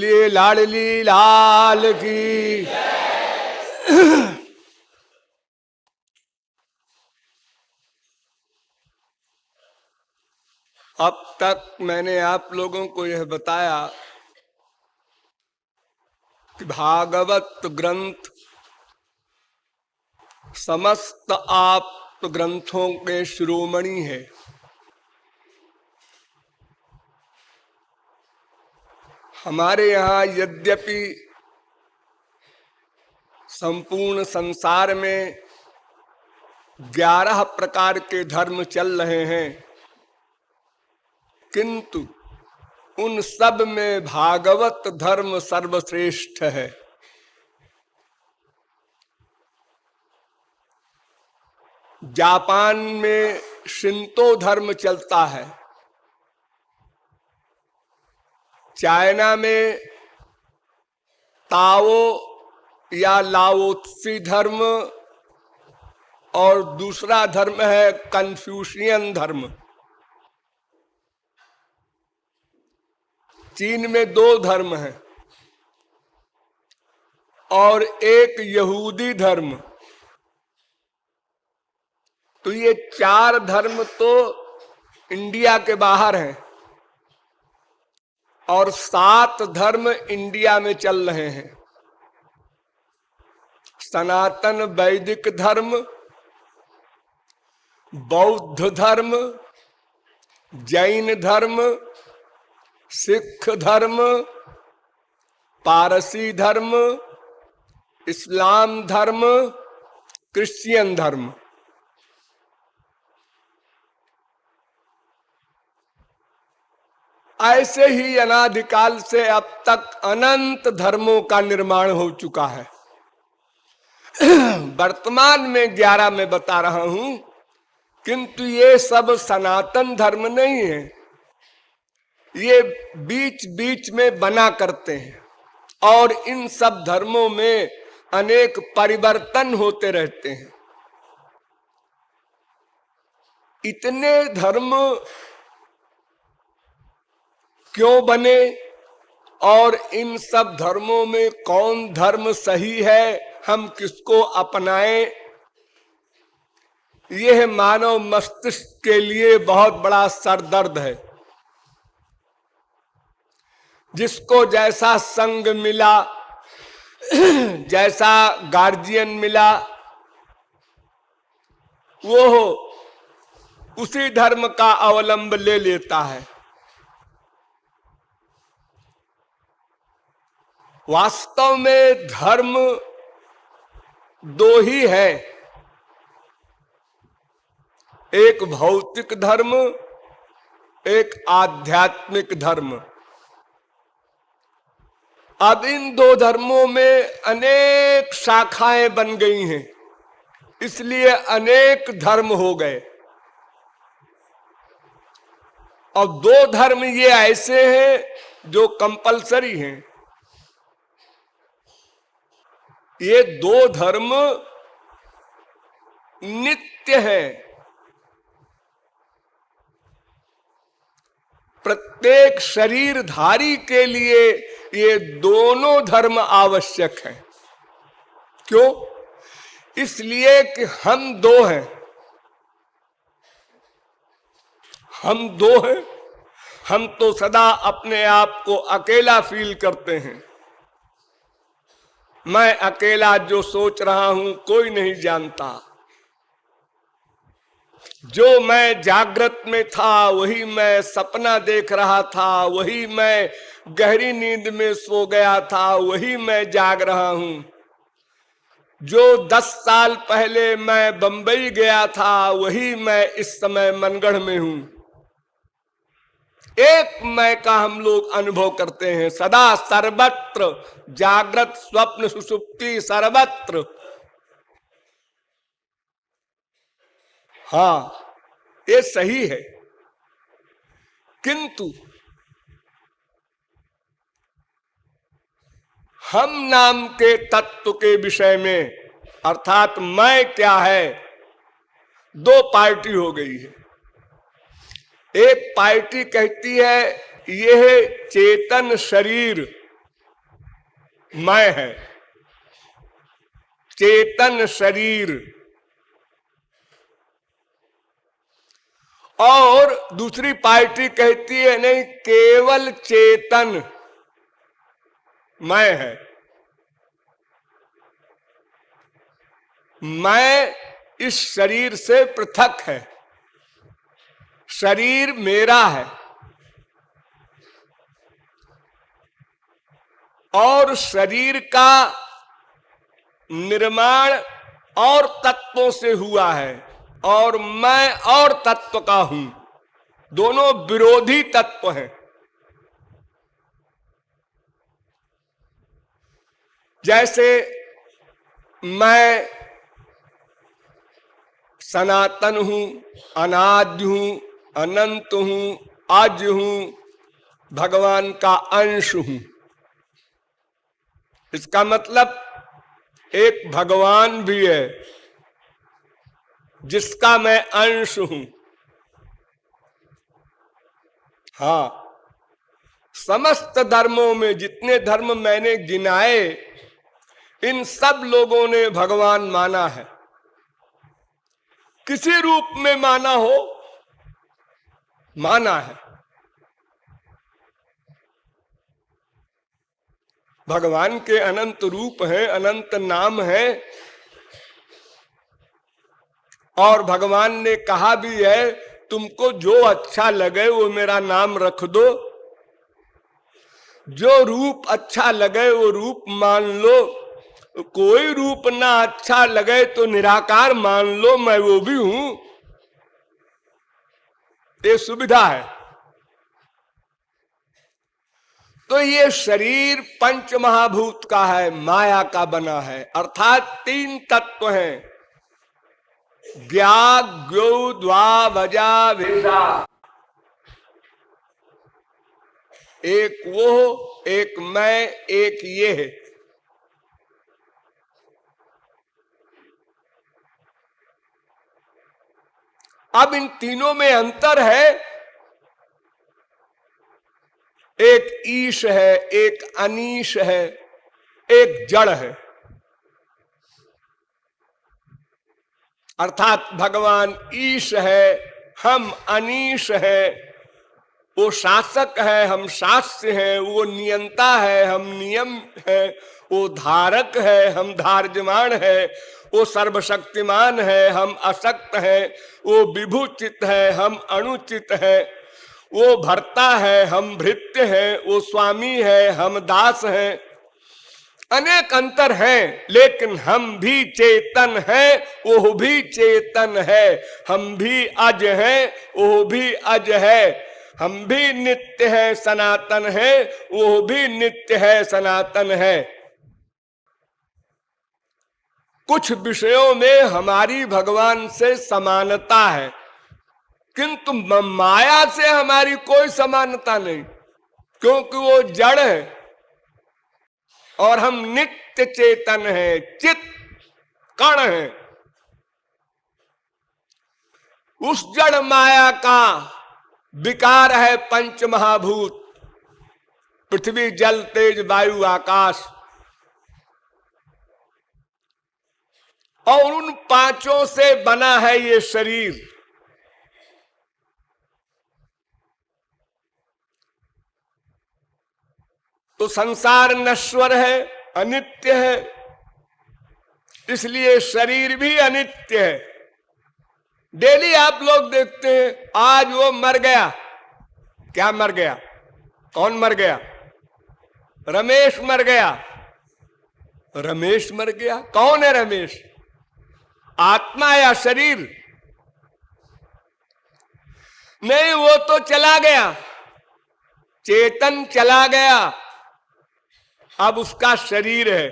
बोलिए लाडली लाल की। अब तक मैंने आप लोगों को यह बताया कि भागवत ग्रंथ समस्त आप ग्रंथों के शिरोमणि है। हमारे यहाँ यद्यपि संपूर्ण संसार में 11 प्रकार के धर्म चल रहे हैं, किंतु उन सब में भागवत धर्म सर्वश्रेष्ठ है। जापान में शिंतो धर्म चलता है, चाइना में ताओ या लाओत्सी धर्म, और दूसरा धर्म है कन्फ्यूशियन धर्म। चीन में 2 धर्म हैं और एक यहूदी धर्म। तो ये 4 धर्म तो इंडिया के बाहर हैं और 7 धर्म इंडिया में चल रहे हैं। सनातन वैदिक धर्म, बौद्ध धर्म, जैन धर्म, सिख धर्म, पारसी धर्म, इस्लाम धर्म, क्रिश्चियन धर्म। ऐसे ही अनादिकाल से अब तक अनंत धर्मों का निर्माण हो चुका है। वर्तमान में 11 में बता रहा हूं, किंतु ये सब सनातन धर्म नहीं है। ये बीच बीच में बना करते हैं और इन सब धर्मों में अनेक परिवर्तन होते रहते हैं। इतने धर्म क्यों बने और इन सब धर्मों में कौन धर्म सही है, हम किसको अपनाएं, यह मानव मस्तिष्क के लिए बहुत बड़ा सरदर्द है। जिसको जैसा संग मिला, जैसा गार्जियन मिला, वो उसी धर्म का अवलंब ले लेता है। वास्तव में धर्म 2 ही है, एक भौतिक धर्म, एक आध्यात्मिक धर्म। अब इन 2 धर्मों में अनेक शाखाएं बन गई हैं, इसलिए अनेक धर्म हो गए। और 2 धर्म ये ऐसे हैं जो कंपलसरी हैं। ये 2 धर्म नित्य है। प्रत्येक शरीरधारी के लिए ये दोनों धर्म आवश्यक हैं। क्यों? इसलिए कि हम 2 हैं। हम 2 हैं। हम तो सदा अपने आप को अकेला फील करते हैं। मैं अकेला जो सोच रहा हूं कोई नहीं जानता। जो मैं जागृत में था वही मैं सपना देख रहा था, वही मैं गहरी नींद में सो गया था, वही मैं जाग रहा हूं। जो 10 साल पहले मैं बंबई गया था वही मैं इस समय मनगढ़ में हूं। एक मैं का हम लोग अनुभव करते हैं सदा, सर्वत्र, जागृत स्वप्न सुषुप्ति सर्वत्र। हाँ, ये सही है, किंतु हम नाम के तत्व के विषय में, अर्थात मैं क्या है, 2 पार्टी हो गई है। एक पार्टी कहती है यह चेतन शरीर मैं है, चेतन शरीर। और दूसरी पार्टी कहती है नहीं, केवल चेतन मैं है। मैं इस शरीर से पृथक है, शरीर मेरा है और शरीर का निर्माण और तत्वों से हुआ है और मैं और तत्व का हूं, दोनों विरोधी तत्व हैं। जैसे मैं सनातन हूं, अनाद्य हूं, अनंत हूं, आज हूं, भगवान का अंश हूं। इसका मतलब एक भगवान भी है जिसका मैं अंश हूं। हाँ, समस्त धर्मों में जितने धर्म मैंने गिनाए, इन सब लोगों ने भगवान माना है, किसी रूप में माना हो, माना है। भगवान के अनंत रूप हैं, अनंत नाम है और भगवान ने कहा भी है, तुमको जो अच्छा लगे वो मेरा नाम रख दो, जो रूप अच्छा लगे वो रूप मान लो, कोई रूप ना अच्छा लगे तो निराकार मान लो, मैं वो भी हूं। ये सुविधा है। तो ये शरीर पंच महाभूत का है, माया का बना है, अर्थात तीन तत्व हैं, ज्ञा ज्ञो द्वा वजा वेदा। एक वो, एक मैं, एक ये है। अब इन तीनों में अंतर है, एक ईश है, एक अनीश है, एक जड़ है। अर्थात भगवान ईश है, हम अनीश है। वो शासक है, हम शास्य हैं। वो नियंता है, हम नियम है। वो धारक है, हम धार्यमान है। वो सर्वशक्तिमान है, हम अशक्त हैं। वो विभुचित है, हम अनुचित है। वो भर्ता है, हम भृत्य हैं। वो स्वामी है, हम दास हैं। अनेक अंतर हैं, लेकिन हम भी चेतन हैं, वो भी चेतन है। हम भी अज हैं, वो भी अज है। हम भी नित्य है, सनातन है, वो भी नित्य है, सनातन है। कुछ विषयों में हमारी भगवान से समानता है, किंतु माया से हमारी कोई समानता नहीं, क्योंकि वो जड़ है और हम नित्य चेतन है, चित कण है। उस जड़ माया का विकार है पंच महाभूत, पृथ्वी, जल, तेज, वायु, आकाश। और उन पांचों से बना है ये शरीर। तो संसार नश्वर है, अनित्य है, इसलिए शरीर भी अनित्य है। डेली आप लोग देखते हैं, आज वो मर गया। क्या मर गया? कौन मर गया? रमेश मर गया। रमेश मर गया। कौन है रमेश? आत्मा या शरीर? नहीं, वो तो चला गया, चेतन चला गया, अब उसका शरीर है,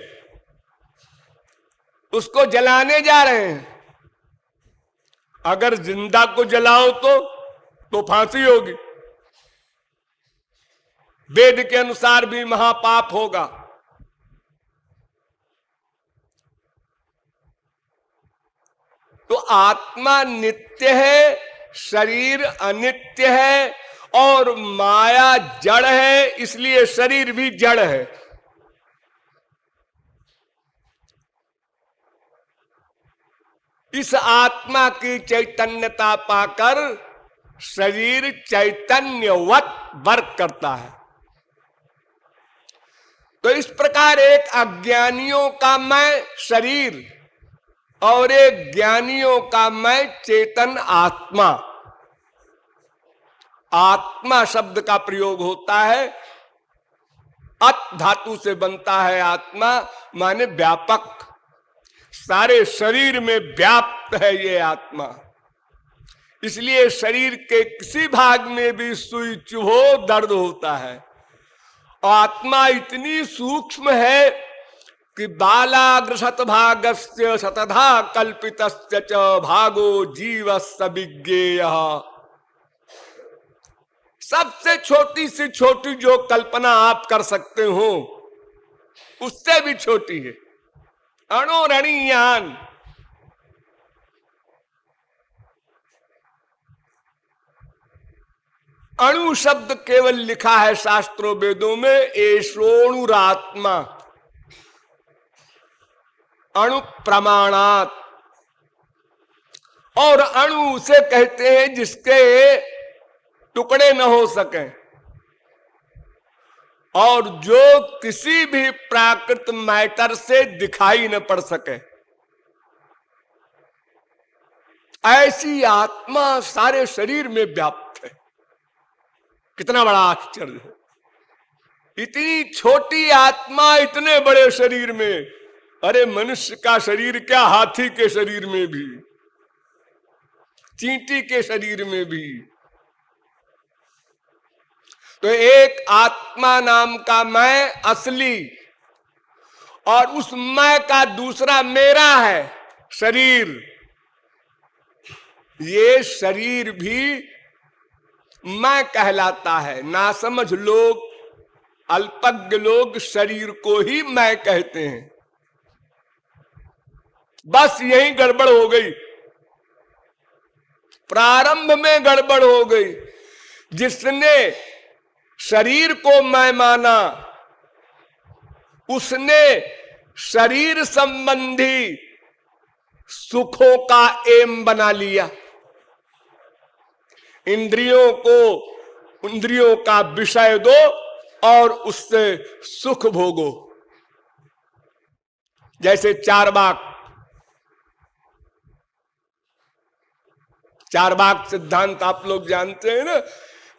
उसको जलाने जा रहे हैं। अगर जिंदा को जलाओ तो फांसी होगी, वेद के अनुसार भी महापाप होगा। तो आत्मा नित्य है, शरीर अनित्य है और माया जड़ है, इसलिए शरीर भी जड़ है। इस आत्मा की चैतन्यता पाकर शरीर चैतन्यवत वर्क करता है। तो इस प्रकार एक अज्ञानियों का मैं शरीर और एक ज्ञानियों का मैं चेतन आत्मा। आत्मा शब्द का प्रयोग होता है, अत धातु से बनता है आत्मा, माने व्यापक, सारे शरीर में व्याप्त है ये आत्मा। इसलिए शरीर के किसी भाग में भी सुई चुभो दर्द होता है। आत्मा इतनी सूक्ष्म है कि बालाग्र शतभागस्य शतधा कल्पितस्य च भागो जीवस्य विज्ञेयः। सबसे छोटी से छोटी जो कल्पना आप कर सकते हो उससे भी छोटी है, अणोरणीयान। अणु शब्द केवल लिखा है शास्त्रों वेदों में, एषोणुरात्मा, अणु प्रमाणात। और अणु उसे कहते हैं जिसके टुकड़े न हो सके और जो किसी भी प्राकृत मैटर से दिखाई न पड़ सके। ऐसी आत्मा सारे शरीर में व्याप्त है। कितना बड़ा आश्चर्य है, इतनी छोटी आत्मा इतने बड़े शरीर में। अरे मनुष्य का शरीर क्या, हाथी के शरीर में भी, चींटी के शरीर में भी। तो एक आत्मा नाम का मैं असली, और उस मैं का दूसरा मेरा है शरीर। ये शरीर भी मैं कहलाता है। नासमझ लोग, अल्पज्ञ लोग शरीर को ही मैं कहते हैं। बस यही गड़बड़ हो गई, प्रारंभ में गड़बड़ हो गई। जिसने शरीर को मैं माना उसने शरीर संबंधी सुखों का एम बना लिया। इंद्रियों को इंद्रियों का विषय दो और उससे सुख भोगो। जैसे चारवाक सिद्धांत आप लोग जानते हैं ना,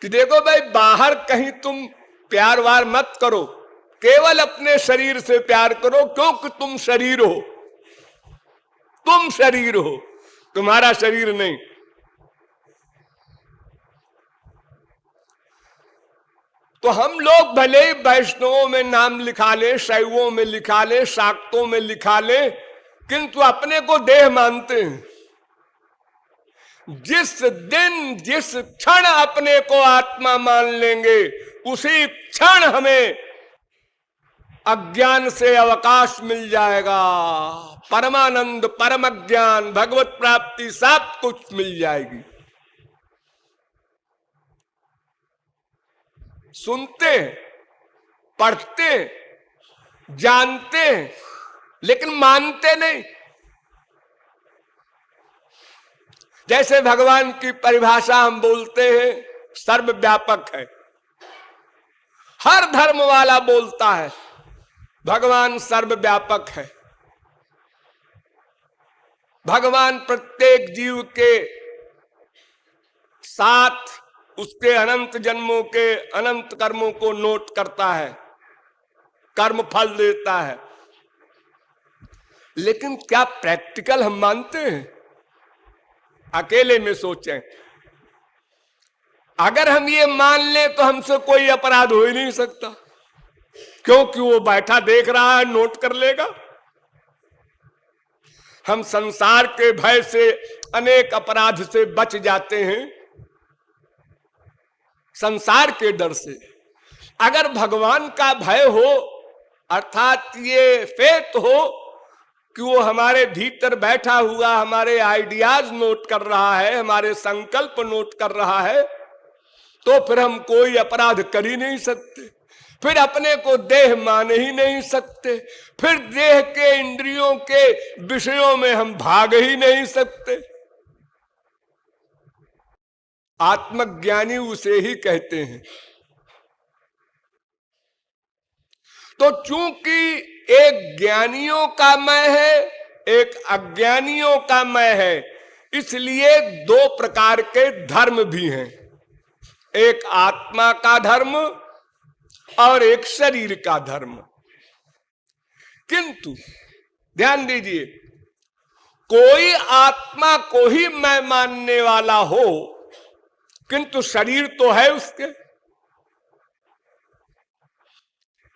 कि देखो भाई बाहर कहीं तुम प्यार वार मत करो, केवल अपने शरीर से प्यार करो, क्योंकि तुम शरीर हो, तुम शरीर हो, तुम्हारा शरीर नहीं। तो हम लोग भले ही वैष्णवों में नाम लिखा ले, शैवों में लिखा ले, शाक्तों में लिखा ले, किंतु अपने को देह मानते हैं। जिस दिन जिस क्षण अपने को आत्मा मान लेंगे उसी क्षण हमें अज्ञान से अवकाश मिल जाएगा। परमानंद, परम ज्ञान, भगवत प्राप्ति सब कुछ मिल जाएगी। सुनते हैं, पढ़ते हैं, जानते हैं, लेकिन मानते नहीं। जैसे भगवान की परिभाषा हम बोलते हैं, सर्वव्यापक है, हर धर्म वाला बोलता है भगवान सर्वव्यापक है। भगवान प्रत्येक जीव के साथ उसके अनंत जन्मों के अनंत कर्मों को नोट करता है, कर्म फल देता है। लेकिन क्या प्रैक्टिकल हम मानते हैं? अकेले में सोचें, अगर हम ये मान लें तो हमसे कोई अपराध हो ही नहीं सकता, क्योंकि वो बैठा देख रहा है, नोट कर लेगा। हम संसार के भय से अनेक अपराध से बच जाते हैं, संसार के डर से। अगर भगवान का भय हो, अर्थात ये फेथ हो कि वो हमारे भीतर बैठा हुआ हमारे आइडियाज नोट कर रहा है, हमारे संकल्प नोट कर रहा है, तो फिर हम कोई अपराध कर ही नहीं सकते। फिर अपने को देह मान ही नहीं सकते, फिर देह के इंद्रियों के विषयों में हम भाग ही नहीं सकते। आत्मज्ञानी उसे ही कहते हैं। तो चूंकि एक ज्ञानियों का मैं है, एक अज्ञानियों का मैं है, इसलिए दो प्रकार के धर्म भी हैं, एक आत्मा का धर्म और एक शरीर का धर्म। किंतु ध्यान दीजिए, कोई आत्मा को ही मैं मानने वाला हो, किंतु शरीर तो है उसके।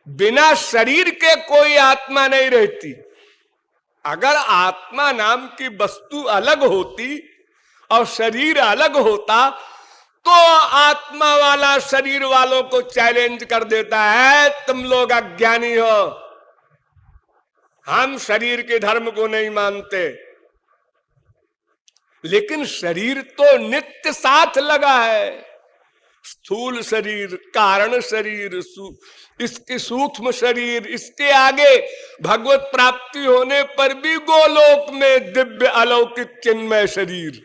बिना शरीर के कोई आत्मा नहीं रहती। अगर आत्मा नाम की वस्तु अलग होती और शरीर अलग होता तो आत्मा वाला शरीर वालों को चैलेंज कर देता है, तुम लोग अज्ञानी हो, हम शरीर के धर्म को नहीं मानते। लेकिन शरीर तो नित्य साथ लगा है, स्थूल शरीर, कारण शरीर, इसके सूक्ष्म शरीर, इसके आगे भगवत प्राप्ति होने पर भी गोलोक में दिव्य अलौकिक चिन्मय शरीर।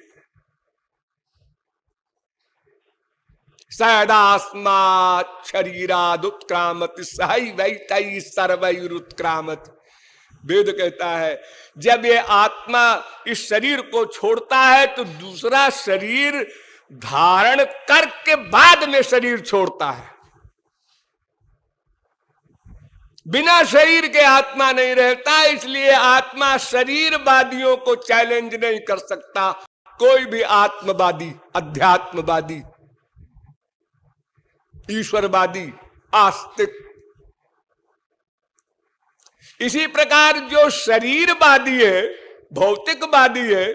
सदास्मात् शरीराद उत्क्रामति सहै वैतै सर्वैरुत्क्रामति। वेद कहता है जब ये आत्मा इस शरीर को छोड़ता है तो दूसरा शरीर धारण करके बाद में शरीर छोड़ता है। बिना शरीर के आत्मा नहीं रहता, इसलिए आत्मा शरीरवादियों को चैलेंज नहीं कर सकता। कोई भी आत्मवादी, अध्यात्मवादी, ईश्वरवादी, आस्तिक। इसी प्रकार जो शरीरवादी है, भौतिकवादी है,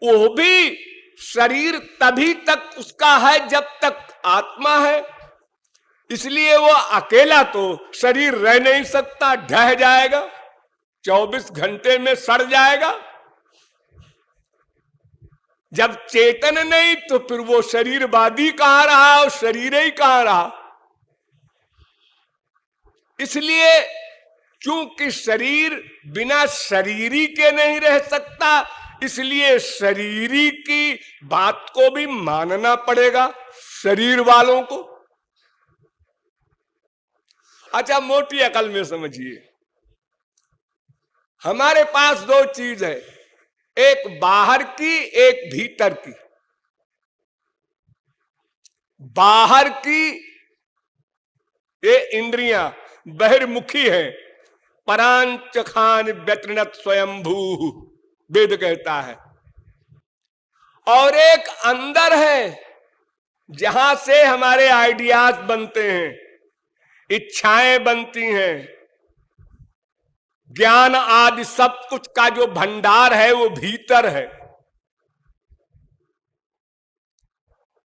वो भी शरीर तभी तक उसका है जब तक आत्मा है। इसलिए वो अकेला तो शरीर रह नहीं सकता, ढह जाएगा, 24 घंटे में सड़ जाएगा। जब चेतन नहीं तो फिर वो शरीरवादी कहां रहा और शरीर ही कहां रहा। इसलिए चूंकि शरीर बिना शरीरी के नहीं रह सकता, इसलिए शरीरी की बात को भी मानना पड़ेगा शरीर वालों को। अच्छा, मोटी अकल में समझिए, हमारे पास दो चीज है, एक बाहर की, एक भीतर की। बाहर की ये इंद्रियां बहिर्मुखी है, परांचखान व्यतृणत स्वयंभू, वेद कहता है। और एक अंदर है जहां से हमारे आइडियाज बनते हैं, इच्छाएं बनती हैं, ज्ञान आदि सब कुछ का जो भंडार है वो भीतर है।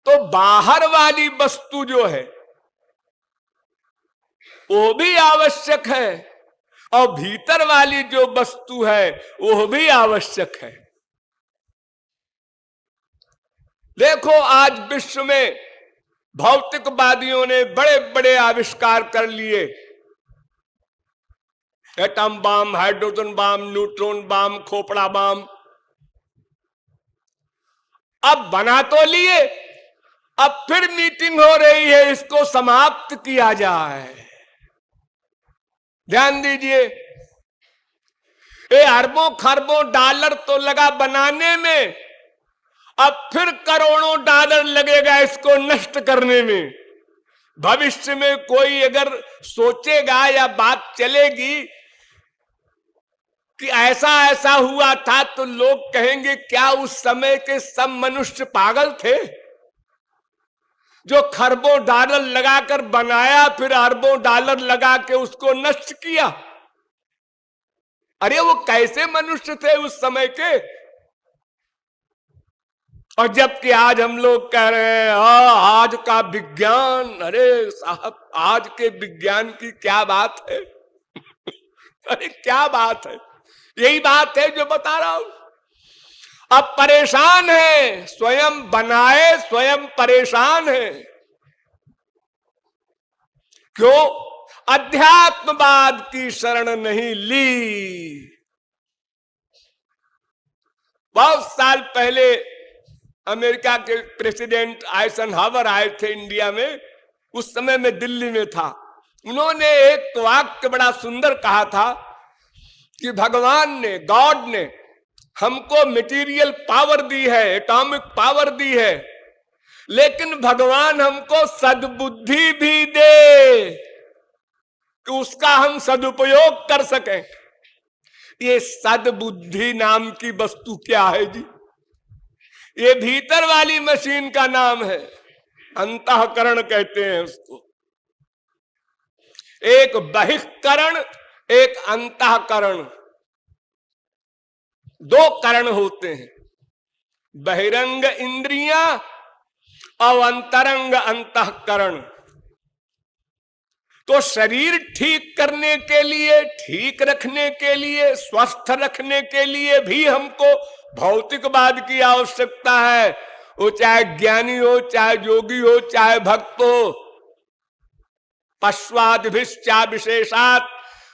तो बाहर वाली वस्तु जो है वो भी आवश्यक है और भीतर वाली जो वस्तु है वो भी आवश्यक है। देखो, आज विश्व में भौतिकवादियों ने बड़े बड़े आविष्कार कर लिए, atom bomb, hydrogen bomb, neutron bomb, खोपड़ा बम। अब बना तो लिए, अब फिर मीटिंग हो रही है इसको समाप्त किया जाए। ध्यान दीजिए, ये अरबों खरबों डॉलर तो लगा बनाने में, अब फिर करोड़ों डॉलर लगेगा इसको नष्ट करने में। भविष्य में कोई अगर सोचेगा या बात चलेगी कि ऐसा ऐसा हुआ था, तो लोग कहेंगे क्या उस समय के सब मनुष्य पागल थे जो खरबों डॉलर लगाकर बनाया, फिर अरबों डॉलर लगा के उसको नष्ट किया? अरे वो कैसे मनुष्य थे उस समय के? और जबकि आज हम लोग कह रहे हैं आज का विज्ञान, अरे साहब आज के विज्ञान की क्या बात है अरे क्या बात है, यही बात है जो बता रहा हूं। अब परेशान है, स्वयं बनाए स्वयं परेशान है। क्यों? अध्यात्मवाद की शरण नहीं ली। बहुत साल पहले अमेरिका के प्रेसिडेंट आइजनहावर आए थे इंडिया में। उस समय मैं दिल्ली में था। उन्होंने एक वाक्य बड़ा सुंदर कहा था कि भगवान ने, गॉड ने हमको मटेरियल पावर दी है, एटॉमिक पावर दी है, लेकिन भगवान हमको सद्बुद्धि भी दे कि उसका हम सदुपयोग कर सकें। ये सद्बुद्धि नाम की वस्तु क्या है जी? ये भीतर वाली मशीन का नाम है, अंतःकरण कहते हैं उसको। एक बहिष्करण, एक अंतःकरण, दो करण होते हैं, बहिरंग इंद्रियां और अंतरंग अंतःकरण। तो शरीर ठीक करने के लिए, ठीक रखने के लिए, स्वस्थ रखने के लिए भी हमको भौतिकवाद की आवश्यकता है। वो चाहे ज्ञानी हो, चाहे योगी हो, चाहे भक्त हो। पश्वादिभिश्चा विशेषात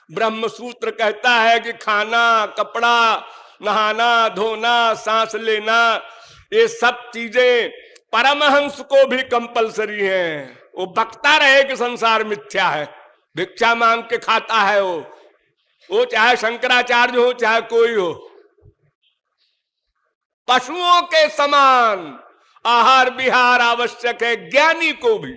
ब्रह्मसूत्र कहता है कि खाना, कपड़ा, नहाना, धोना, सांस लेना, ये सब चीजें परमहंस को भी कंपलसरी हैं। वो बकता रहे कि संसार मिथ्या है, भिक्षा मांग के खाता है वो चाहे शंकराचार्य हो, चाहे कोई हो। पशुओं के समान आहार विहार आवश्यक है, ज्ञानी को भी।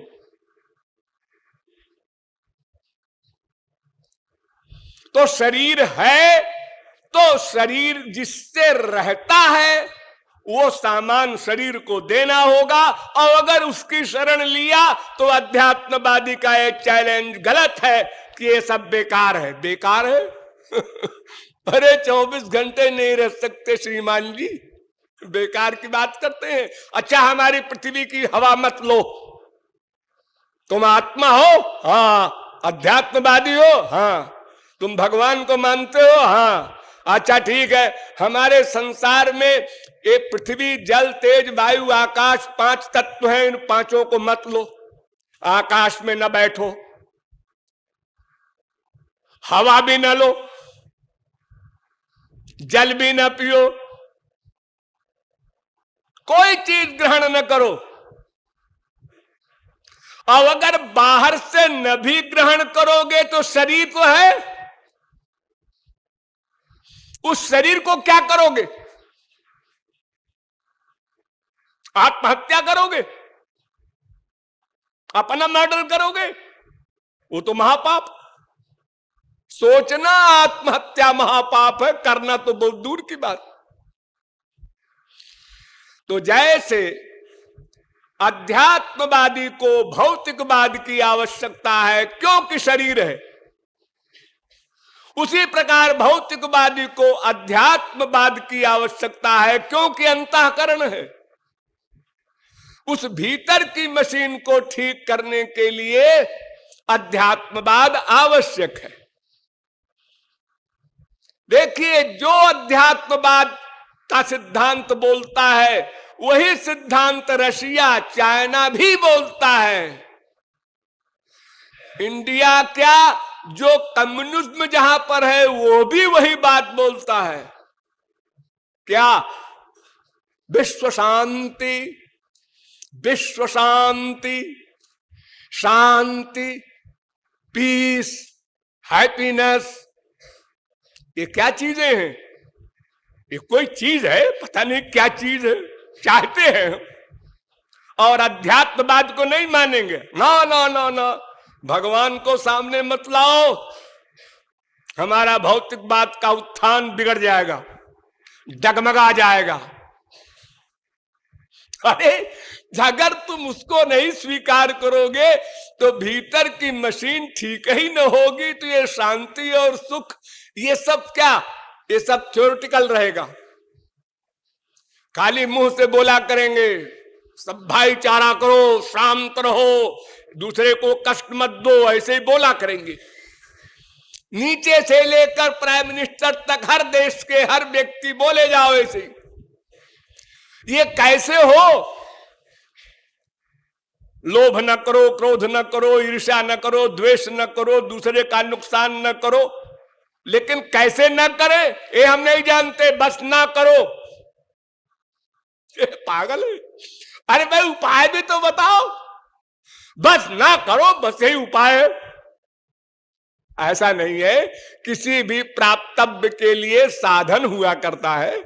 तो शरीर है, तो शरीर जिससे रहता है वो सामान शरीर को देना होगा। और अगर उसकी शरण लिया तो अध्यात्मवादी का एक चैलेंज गलत है कि ये सब बेकार है। बेकार है? अरे 24 घंटे नहीं रह सकते श्रीमान जी, बेकार की बात करते हैं। अच्छा, हमारी पृथ्वी की हवा मत लो। तुम आत्मा हो? हाँ। अध्यात्मवादी हो? हाँ। तुम भगवान को मानते हो? हाँ। अच्छा ठीक है, हमारे संसार में ये पृथ्वी, जल, तेज, वायु, आकाश 5 तत्व हैं। इन 5 को मत लो। आकाश में न बैठो, हवा भी न लो, जल भी न पियो, कोई चीज ग्रहण न करो। और अगर बाहर से न भी ग्रहण करोगे तो शरीर तो है, उस शरीर को क्या करोगे? आत्महत्या करोगे? अपना मर्डर करोगे? वो तो महापाप। सोचना आत्महत्या महापाप है, करना तो बहुत दूर की बात। तो जैसे अध्यात्मवादी को भौतिकवाद की आवश्यकता है क्योंकि शरीर है, उसी प्रकार भौतिकवादी को अध्यात्मवाद की आवश्यकता है क्योंकि अंतःकरण है। उस भीतर की मशीन को ठीक करने के लिए अध्यात्मवाद आवश्यक है। देखिए, जो अध्यात्मवाद का सिद्धांत बोलता है वही सिद्धांत रशिया, चाइना भी बोलता है। इंडिया क्या, जो कम्युनिज्म जहां पर है वो भी वही बात बोलता है। क्या? विश्व शांति, विश्व शांति, शांति, पीस, हैप्पीनेस। ये क्या चीजें हैं? ये कोई चीज है? पता नहीं क्या चीज है, चाहते हैं। और अध्यात्मवाद को नहीं मानेंगे। ना ना ना ना, भगवान को सामने मत लाओ, हमारा भौतिकवाद का उत्थान बिगड़ जाएगा, डगमगा जाएगा। अरे अगर तुम उसको नहीं स्वीकार करोगे तो भीतर की मशीन ठीक ही न होगी। तो ये शांति और सुख, ये सब क्या, ये सब थ्योरेटिकल रहेगा। खाली मुंह से बोला करेंगे, सब भाईचारा करो, शांत रहो, दूसरे को कष्ट मत दो, ऐसे ही बोला करेंगे। नीचे से लेकर प्राइम मिनिस्टर तक हर देश के हर व्यक्ति बोले जाओ ऐसे ही। ये कैसे हो? लोभ न करो, क्रोध न करो, ईर्ष्या न करो, द्वेष न करो, दूसरे का नुकसान न करो। लेकिन कैसे न करे ये हम नहीं जानते, बस ना करो। पागल है। अरे भाई उपाय भी तो बताओ। बस ना करो, बस यही उपाय है। ऐसा नहीं है, किसी भी प्राप्तव्य के लिए साधन हुआ करता है।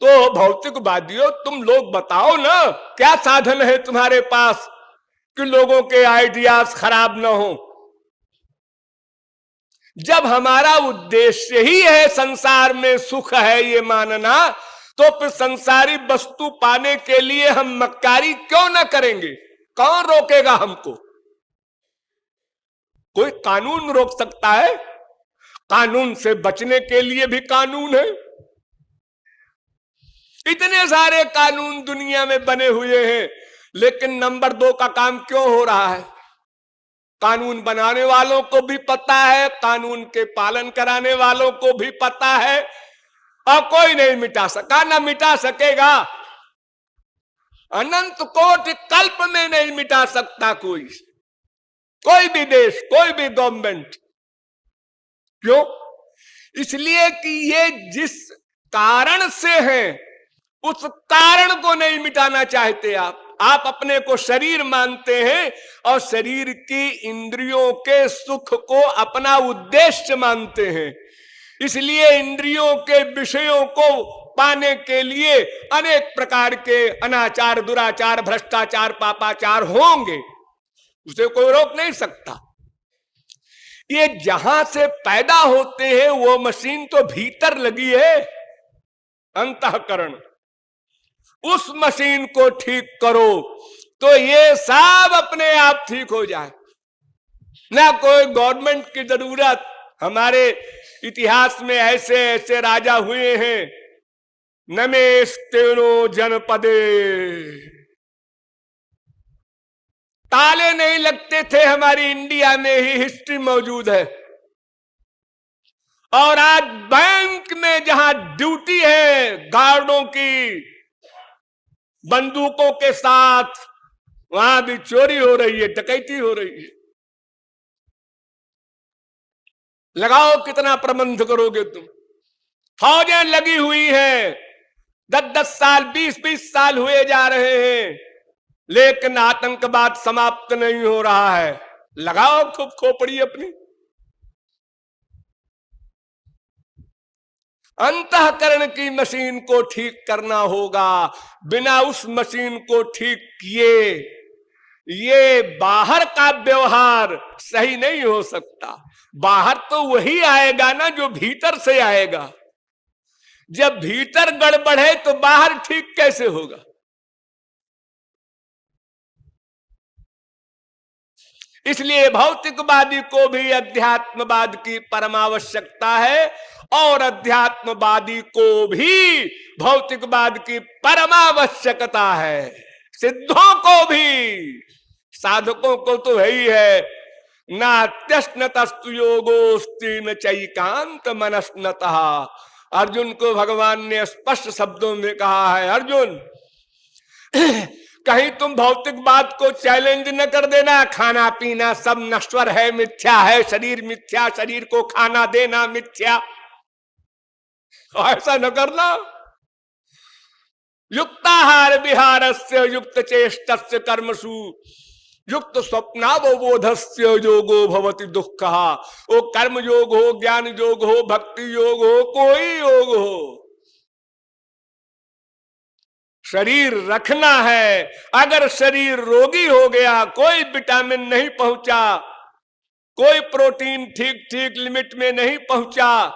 तो भौतिकवादियों तुम लोग बताओ ना, क्या साधन है तुम्हारे पास कि लोगों के आइडियाज खराब ना हो। जब हमारा उद्देश्य ही है संसार में सुख है ये मानना, तो फिर संसारी वस्तु पाने के लिए हम मक्कारी क्यों ना करेंगे? कौन रोकेगा हमको? कोई कानून रोक सकता है? कानून से बचने के लिए भी कानून है। इतने सारे कानून दुनिया में बने हुए हैं, लेकिन नंबर 2 का काम क्यों हो रहा है? कानून बनाने वालों को भी पता है, कानून के पालन कराने वालों को भी पता है, और कोई नहीं मिटा सका, ना मिटा सकेगा। अनंत कोटि कल्प में नहीं मिटा सकता कोई भी देश, कोई भी गवर्नमेंट। क्यों? इसलिए कि ये जिस कारण से है उस कारण को नहीं मिटाना चाहते आप अपने को शरीर मानते हैं और शरीर की इंद्रियों के सुख को अपना उद्देश्य मानते हैं। इसलिए इंद्रियों के विषयों को पाने के लिए अनेक प्रकार के अनाचार, दुराचार, भ्रष्टाचार, पापाचार होंगे, उसे कोई रोक नहीं सकता। ये जहां से पैदा होते हैं वो मशीन तो भीतर लगी है, अंतःकरण। उस मशीन को ठीक करो तो ये सब अपने आप ठीक हो जाए, ना कोई गवर्नमेंट की जरूरत। हमारे इतिहास में ऐसे ऐसे राजा हुए हैं, नमेस्तेनो जनपदे, ताले नहीं लगते थे। हमारी इंडिया में ही हिस्ट्री मौजूद है। और आज बैंक में जहां ड्यूटी है गार्डों की, बंदूकों के साथ, वहां भी चोरी हो रही है, डकैती हो रही है। लगाओ कितना प्रबंध करोगे तुम? फौजें लगी हुई हैं, 10-10 साल, 20-20 साल हुए जा रहे हैं, लेकिन आतंकवाद समाप्त नहीं हो रहा है। लगाओ खूब खोपड़ी अपनी। अंतःकरण की मशीन को ठीक करना होगा। बिना उस मशीन को ठीक किए ये बाहर का व्यवहार सही नहीं हो सकता। बाहर तो वही आएगा ना जो भीतर से आएगा। जब भीतर गड़बड़ है तो बाहर ठीक कैसे होगा? इसलिए भौतिकवादी को भी अध्यात्मवाद की परमावश्यकता है और अध्यात्मवादी को भी भौतिकवाद की परमावश्यकता है। सिद्धों को भी, साधकों को तो है ही है। नात्यश्न तस्तु योगोस्ति न चैकांत मनस्नतः। अर्जुन को भगवान ने स्पष्ट शब्दों में कहा है, अर्जुन कहीं तुम भौतिकवाद को चैलेंज न कर देना। खाना पीना सब नश्वर है, मिथ्या है, शरीर मिथ्या, शरीर को खाना देना मिथ्या, ऐसा न करना। युक्ताहार विहारस्य युक्त चेष्टस्य कर्मसु युक्त स्वप्नावबोधस्य योगो भवति दुःखः। वो कर्म योग हो, ज्ञान योग हो, भक्ति योग हो, कोई योग हो, शरीर रखना है। अगर शरीर रोगी हो गया, कोई विटामिन नहीं पहुंचा, कोई प्रोटीन ठीक ठीक लिमिट में नहीं पहुंचा,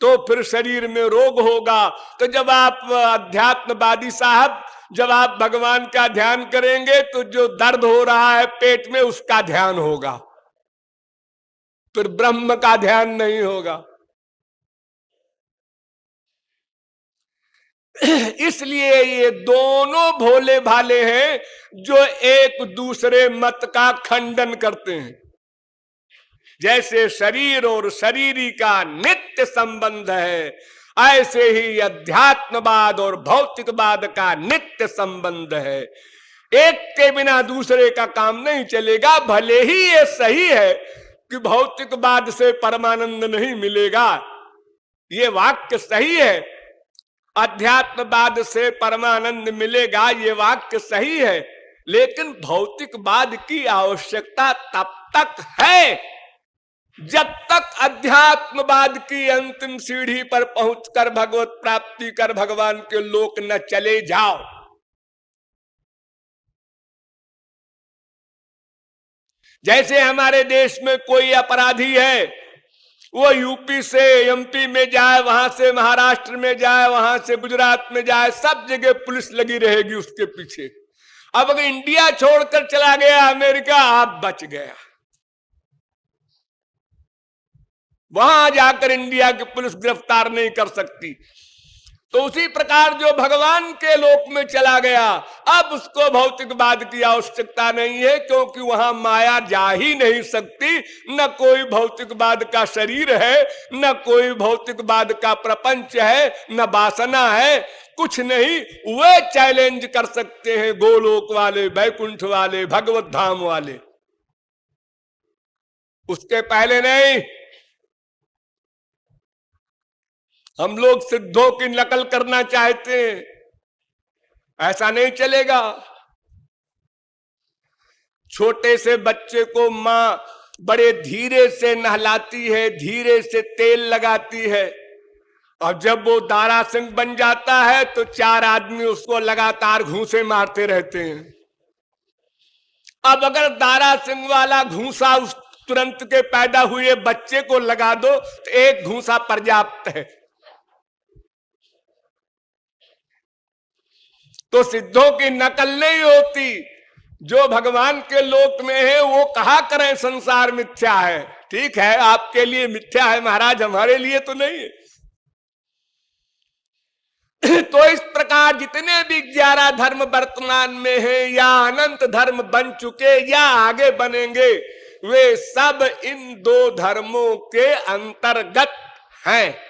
तो फिर शरीर में रोग होगा। तो जब आप अध्यात्मवादी साहब, जब आप भगवान का ध्यान करेंगे तो जो दर्द हो रहा है पेट में उसका ध्यान होगा, फिर ब्रह्म का ध्यान नहीं होगा। इसलिए ये दोनों भोले भाले हैं जो एक दूसरे मत का खंडन करते हैं। जैसे शरीर और शरीरी का नित्य संबंध है, ऐसे ही अध्यात्मवाद और भौतिकवाद का नित्य संबंध है। एक के बिना दूसरे का काम नहीं चलेगा। भले ही ये सही है कि भौतिकवाद से परमानंद नहीं मिलेगा, ये वाक्य सही है। अध्यात्मवाद से परमानंद मिलेगा, ये वाक्य सही है। लेकिन भौतिकवाद की आवश्यकता तब तक है जब तक अध्यात्मवाद की अंतिम सीढ़ी पर पहुंचकर भगवत प्राप्ति कर भगवान के लोक न चले जाओ। जैसे हमारे देश में कोई अपराधी है, वो यूपी से एमपी में जाए, वहां से महाराष्ट्र में जाए, वहां से गुजरात में जाए, सब जगह पुलिस लगी रहेगी उसके पीछे। अब अगर इंडिया छोड़कर चला गया अमेरिका, आप बच गया। वहां जाकर इंडिया की पुलिस गिरफ्तार नहीं कर सकती। तो उसी प्रकार जो भगवान के लोक में चला गया, अब उसको भौतिकवाद की आवश्यकता नहीं है, क्योंकि वहां माया जा ही नहीं सकती। न कोई भौतिकवाद का शरीर है, न कोई भौतिकवाद का प्रपंच है, न वासना है, कुछ नहीं। वे चैलेंज कर सकते हैं गोलोक वाले, वैकुंठ वाले, भगवत धाम वाले, उसके पहले नहीं। हम लोग सिद्धों की नकल करना चाहते हैं, ऐसा नहीं चलेगा। छोटे से बच्चे को मां बड़े धीरे से नहलाती है, धीरे से तेल लगाती है, और जब वो दारा सिंह बन जाता है तो 4 आदमी उसको लगातार घूंसे मारते रहते हैं। अब अगर दारा सिंह वाला घूंसा उस तुरंत के पैदा हुए बच्चे को लगा दो तो एक घूंसा पर्याप्त है। तो सिद्धों की नकल नहीं होती। जो भगवान के लोक में है वो कहा करें संसार मिथ्या है। ठीक है, आपके लिए मिथ्या है महाराज, हमारे लिए तो नहीं है। तो इस प्रकार जितने भी 11 धर्म वर्तमान में हैं, या अनंत धर्म बन चुके या आगे बनेंगे, वे सब इन 2 धर्मों के अंतर्गत हैं।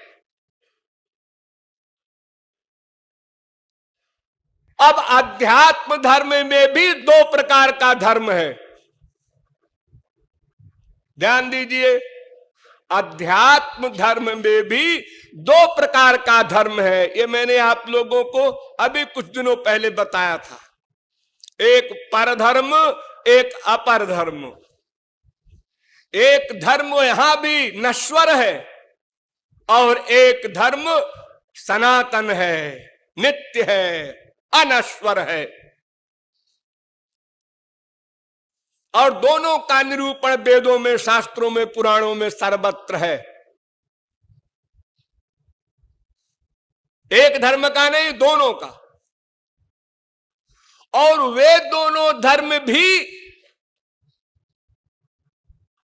अब अध्यात्म धर्म में भी 2 प्रकार का धर्म है, ध्यान दीजिए। अध्यात्म धर्म में भी 2 प्रकार का धर्म है। ये मैंने आप लोगों को अभी कुछ दिनों पहले बताया था। एक परधर्म, एक अपर धर्म। एक धर्म यहां भी नश्वर है और एक धर्म सनातन है, नित्य है, अनश्वर है। और दोनों का निरूपण वेदों में, शास्त्रों में, पुराणों में सर्वत्र है। एक धर्म का नहीं, दोनों का। और वे दोनों धर्म भी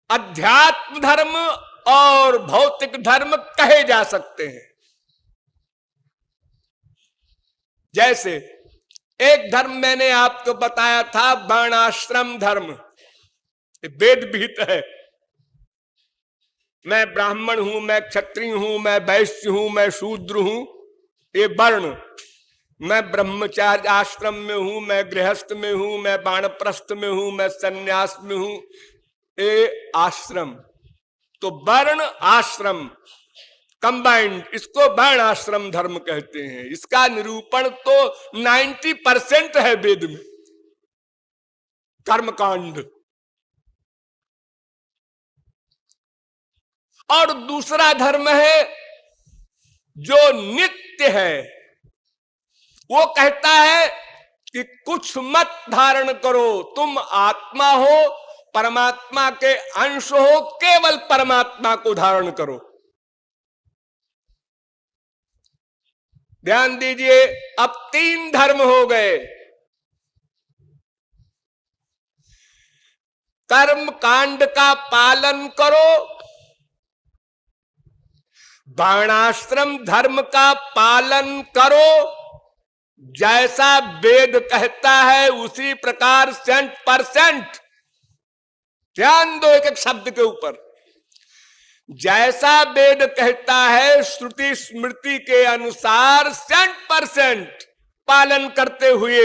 अध्यात्म धर्म और भौतिक धर्म कहे जा सकते हैं। जैसे एक धर्म मैंने आपको बताया था, वर्णाश्रम धर्म, वेद विहित है। मैं ब्राह्मण हूं, मैं क्षत्रिय हूं, मैं वैश्य हूं, मैं शूद्र हूं, ये वर्ण। मैं ब्रह्मचार्य आश्रम में हूं, मैं गृहस्थ में हूं, मैं वानप्रस्थ में हूं, मैं सन्यास में हूं, ये आश्रम। तो वर्ण आश्रम कंबाइंड, इसको वर्ण आश्रम धर्म कहते हैं। इसका निरूपण तो 90% है वेद में, कर्मकांड। और दूसरा धर्म है जो नित्य है। वो कहता है कि कुछ मत धारण करो, तुम आत्मा हो, परमात्मा के अंश हो, केवल परमात्मा को धारण करो। ध्यान दीजिए, अब 3 धर्म हो गए। कर्म कांड का पालन करो, वर्णाश्रम धर्म का पालन करो, जैसा वेद कहता है उसी प्रकार 100%। ध्यान दो एक एक शब्द के ऊपर। जैसा वेद कहता है श्रुति स्मृति के अनुसार 100%। पालन करते हुए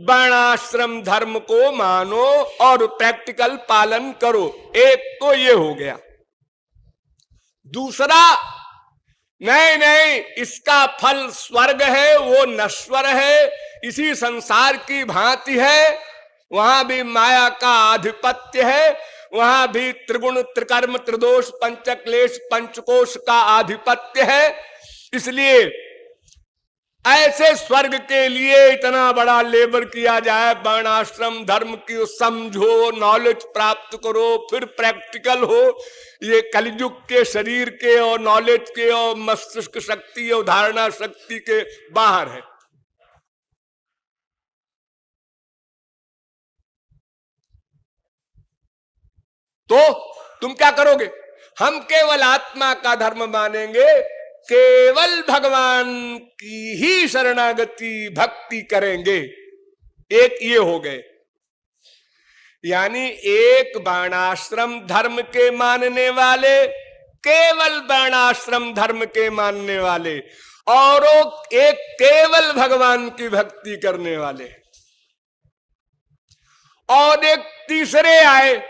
वर्णाश्रम धर्म को मानो और प्रैक्टिकल पालन करो। एक तो ये हो गया। दूसरा, नहीं नहीं, इसका फल स्वर्ग है, वो नश्वर है, इसी संसार की भांति है, वहां भी माया का आधिपत्य है, वहां भी त्रिगुण त्रिकर्म त्रिदोष पंचक्लेश पंचकोश का आधिपत्य है। इसलिए ऐसे स्वर्ग के लिए इतना बड़ा लेबर किया जाए, वर्णाश्रम धर्म की समझो, नॉलेज प्राप्त करो, फिर प्रैक्टिकल हो। ये कलयुग के शरीर के और नॉलेज के और मस्तिष्क शक्ति और धारणा शक्ति के बाहर है। तो तुम क्या करोगे? हम केवल आत्मा का धर्म मानेंगे, केवल भगवान की ही शरणागति भक्ति करेंगे। एक ये हो गए, यानी एक वर्णाश्रम धर्म के मानने वाले, केवल वर्णाश्रम धर्म के मानने वाले, और एक केवल भगवान की भक्ति करने वाले। और एक तीसरे आए,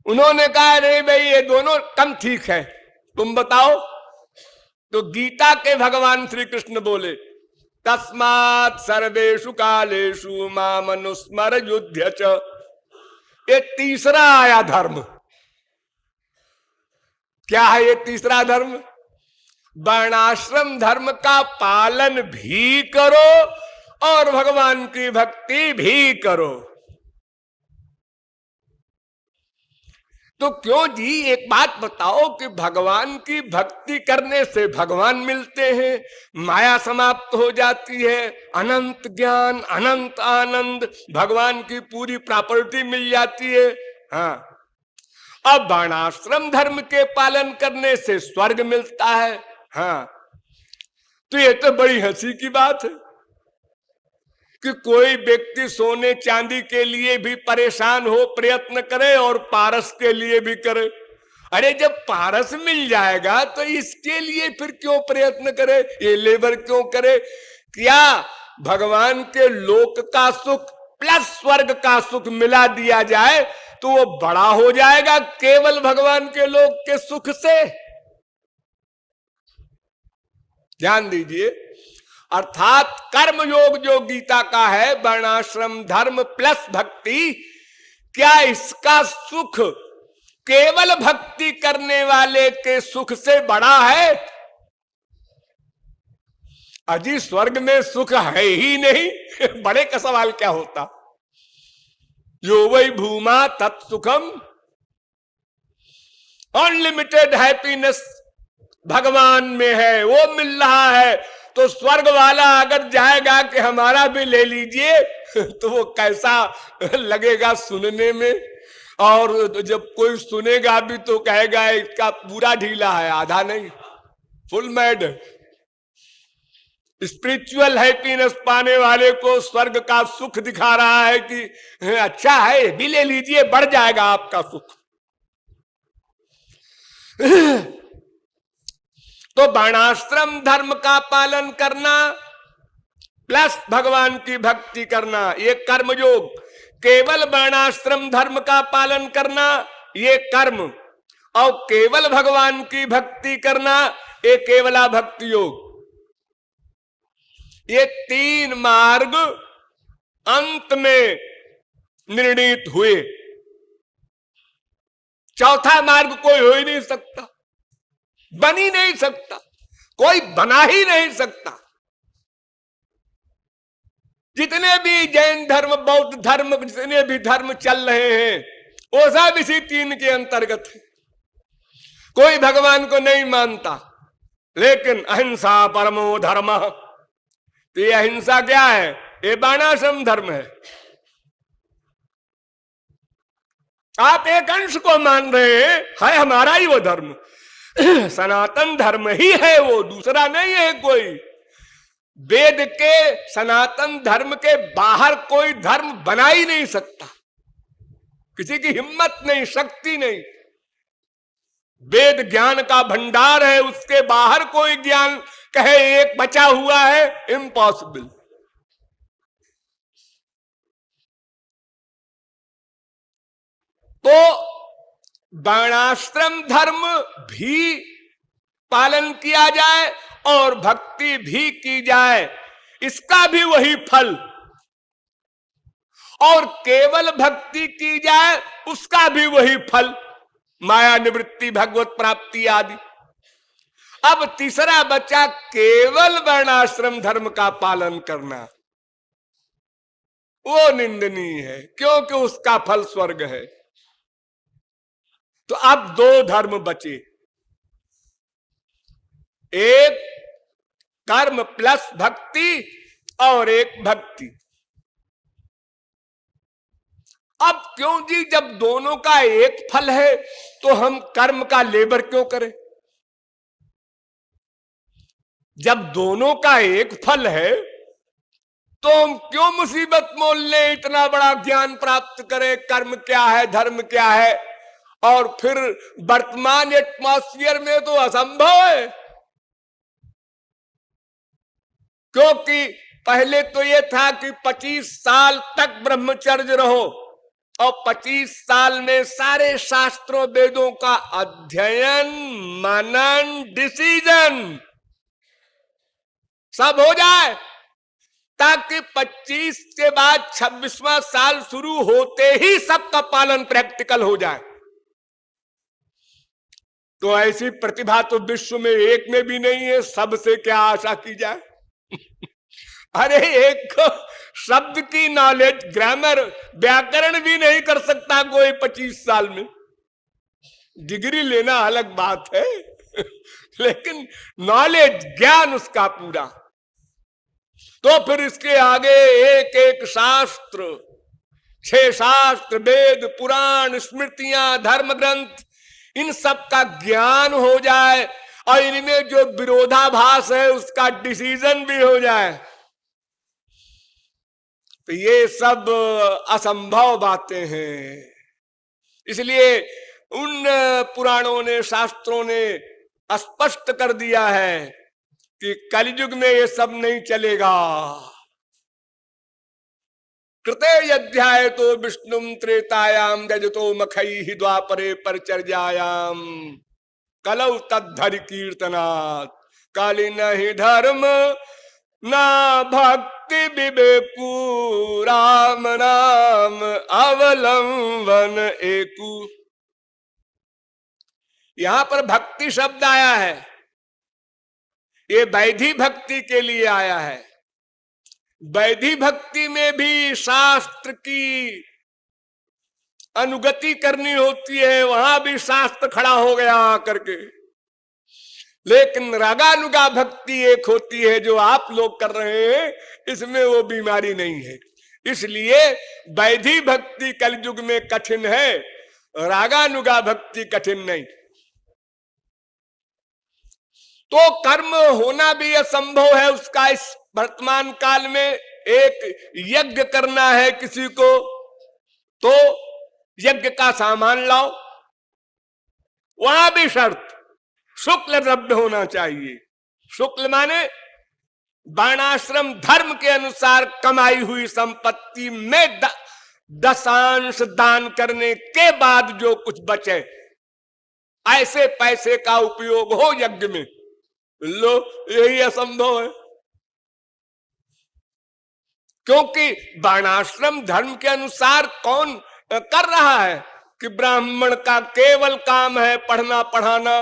उन्होंने कहा नहीं भाई ये दोनों कम ठीक है, तुम बताओ। तो गीता के भगवान श्री कृष्ण बोले, तस्मात् सर्वेषु कालेषु मामनुस्मर युध्य च। ये तीसरा आया धर्म। क्या है ये तीसरा धर्म? वर्णाश्रम धर्म का पालन भी करो और भगवान की भक्ति भी करो। तो क्यों जी, एक बात बताओ कि भगवान की भक्ति करने से भगवान मिलते हैं, माया समाप्त हो जाती है, अनंत ज्ञान, अनंत आनंद, भगवान की पूरी प्रॉपर्टी मिल जाती है। हाँ, अब वर्णाश्रम धर्म के पालन करने से स्वर्ग मिलता है। हाँ, तो ये तो बड़ी हंसी की बात है कि कोई व्यक्ति सोने चांदी के लिए भी परेशान हो, प्रयत्न करे, और पारस के लिए भी करे। अरे जब पारस मिल जाएगा तो इसके लिए फिर क्यों प्रयत्न करे, ये लेबर क्यों करे? क्या भगवान के लोक का सुख प्लस स्वर्ग का सुख मिला दिया जाए तो वो बड़ा हो जाएगा केवल भगवान के लोक के सुख से? ध्यान दीजिए, अर्थात कर्म योग जो गीता का है, वर्णाश्रम धर्म प्लस भक्ति, क्या इसका सुख केवल भक्ति करने वाले के सुख से बड़ा है? अजी स्वर्ग में सुख है ही नहीं। बड़े का सवाल क्या होता? यो वै भूमा तत्सुखम, अनलिमिटेड हैप्पीनेस भगवान में है, वो मिल रहा है। तो स्वर्ग वाला अगर जाएगा कि हमारा भी ले लीजिए, तो वो कैसा लगेगा सुनने में? और जब कोई सुनेगा भी तो कहेगा इसका पूरा ढीला है, आधा नहीं, फुल मैड। स्पिरिचुअल हैप्पीनेस पाने वाले को स्वर्ग का सुख दिखा रहा है कि अच्छा है, ये भी ले लीजिए, बढ़ जाएगा आपका सुख। तो वर्णाश्रम धर्म का पालन करना प्लस भगवान की भक्ति करना, ये कर्मयोग। केवल वर्णाश्रम धर्म का पालन करना, ये कर्म, और केवल भगवान की भक्ति करना, ये केवला भक्ति योग। ये तीन मार्ग अंत में निर्णीत हुए। चौथा मार्ग कोई हो ही नहीं सकता, बन ही नहीं सकता, कोई बना ही नहीं सकता। जितने भी जैन धर्म, बौद्ध धर्म, जितने भी धर्म चल रहे हैं, वो सब इसी तीन के अंतर्गत है। कोई भगवान को नहीं मानता, लेकिन अहिंसा परमो धर्म। तो ये अहिंसा क्या है? ये वर्णाश्रम धर्म है। आप एक अंश को मान रहे हैं, है हमारा ही वो धर्म, सनातन धर्म ही है वो, दूसरा नहीं है कोई। वेद के सनातन धर्म के बाहर कोई धर्म बना ही नहीं सकता, किसी की हिम्मत नहीं, शक्ति नहीं। वेद ज्ञान का भंडार है, उसके बाहर कोई ज्ञान कहे एक बचा हुआ है, इम्पॉसिबल। तो वर्णाश्रम धर्म भी पालन किया जाए और भक्ति भी की जाए, इसका भी वही फल, और केवल भक्ति की जाए उसका भी वही फल, माया निवृत्ति, भगवत प्राप्ति आदि। अब तीसरा बचा केवल वर्णाश्रम धर्म का पालन करना, वो निंदनीय है, क्योंकि उसका फल स्वर्ग है। तो अब दो धर्म बचे, एक कर्म प्लस भक्ति और एक भक्ति। अब क्यों जी, जब दोनों का एक फल है तो हम कर्म का लेबर क्यों करें? जब दोनों का एक फल है तो हम क्यों मुसीबत मोल लें, इतना बड़ा ज्ञान प्राप्त करें, कर्म क्या है धर्म क्या है, और फिर वर्तमान एटमॉस्फेयर में तो असंभव है। क्योंकि पहले तो ये था कि 25 साल तक ब्रह्मचर्य रहो, और 25 साल में सारे शास्त्रों वेदों का अध्ययन, मनन, डिसीजन सब हो जाए, ताकि 25 के बाद 26वां साल शुरू होते ही सबका पालन प्रैक्टिकल हो जाए। तो ऐसी प्रतिभा तो विश्व में एक में भी नहीं है, सबसे क्या आशा की जाए? अरे एक शब्द की नॉलेज, ग्रामर, व्याकरण भी नहीं कर सकता कोई 25 साल में। डिग्री लेना अलग बात है लेकिन नॉलेज, ज्ञान उसका पूरा। तो फिर इसके आगे एक एक शास्त्र, 6 शास्त्र, वेद, पुराण, स्मृतियां, धर्म ग्रंथ, इन सब का ज्ञान हो जाए, और इनमें जो विरोधाभास है उसका डिसीजन भी हो जाए, तो ये सब असंभव बातें हैं। इसलिए उन पुराणों ने, शास्त्रों ने स्पष्ट कर दिया है कि कलयुग में ये सब नहीं चलेगा। कृते अध्याय तो विष्णुम त्रेतायाम जजतो मखई द्वापरे परिचर्यायाम कलौ तद्धरि कीर्तनात् कालीन ही धर्म ना भक्ति विवेकु राम नाम अवलंबन एकु। यहां पर भक्ति शब्द आया है, ये वैधि भक्ति के लिए आया है। वैधि भक्ति में भी शास्त्र की अनुगति करनी होती है, वहां भी शास्त्र खड़ा हो गया आकर के। लेकिन रागानुगा भक्ति एक होती है जो आप लोग कर रहे हैं, इसमें वो बीमारी नहीं है। इसलिए वैधि भक्ति कलयुग में कठिन है, रागानुगा भक्ति कठिन नहीं। तो कर्म होना भी असंभव है उसका। इस वर्तमान काल में एक यज्ञ करना है किसी को, तो यज्ञ का सामान लाओ, वहां भी शर्त शुक्ल द्रव्य होना चाहिए। शुक्ल माने वर्णाश्रम धर्म के अनुसार कमाई हुई संपत्ति में 10% दान करने के बाद जो कुछ बचे, ऐसे पैसे का उपयोग हो यज्ञ में। लो, यही असंभव है, क्योंकि वर्णाश्रम धर्म के अनुसार कौन कर रहा है कि ब्राह्मण का केवल काम है पढ़ना पढ़ाना,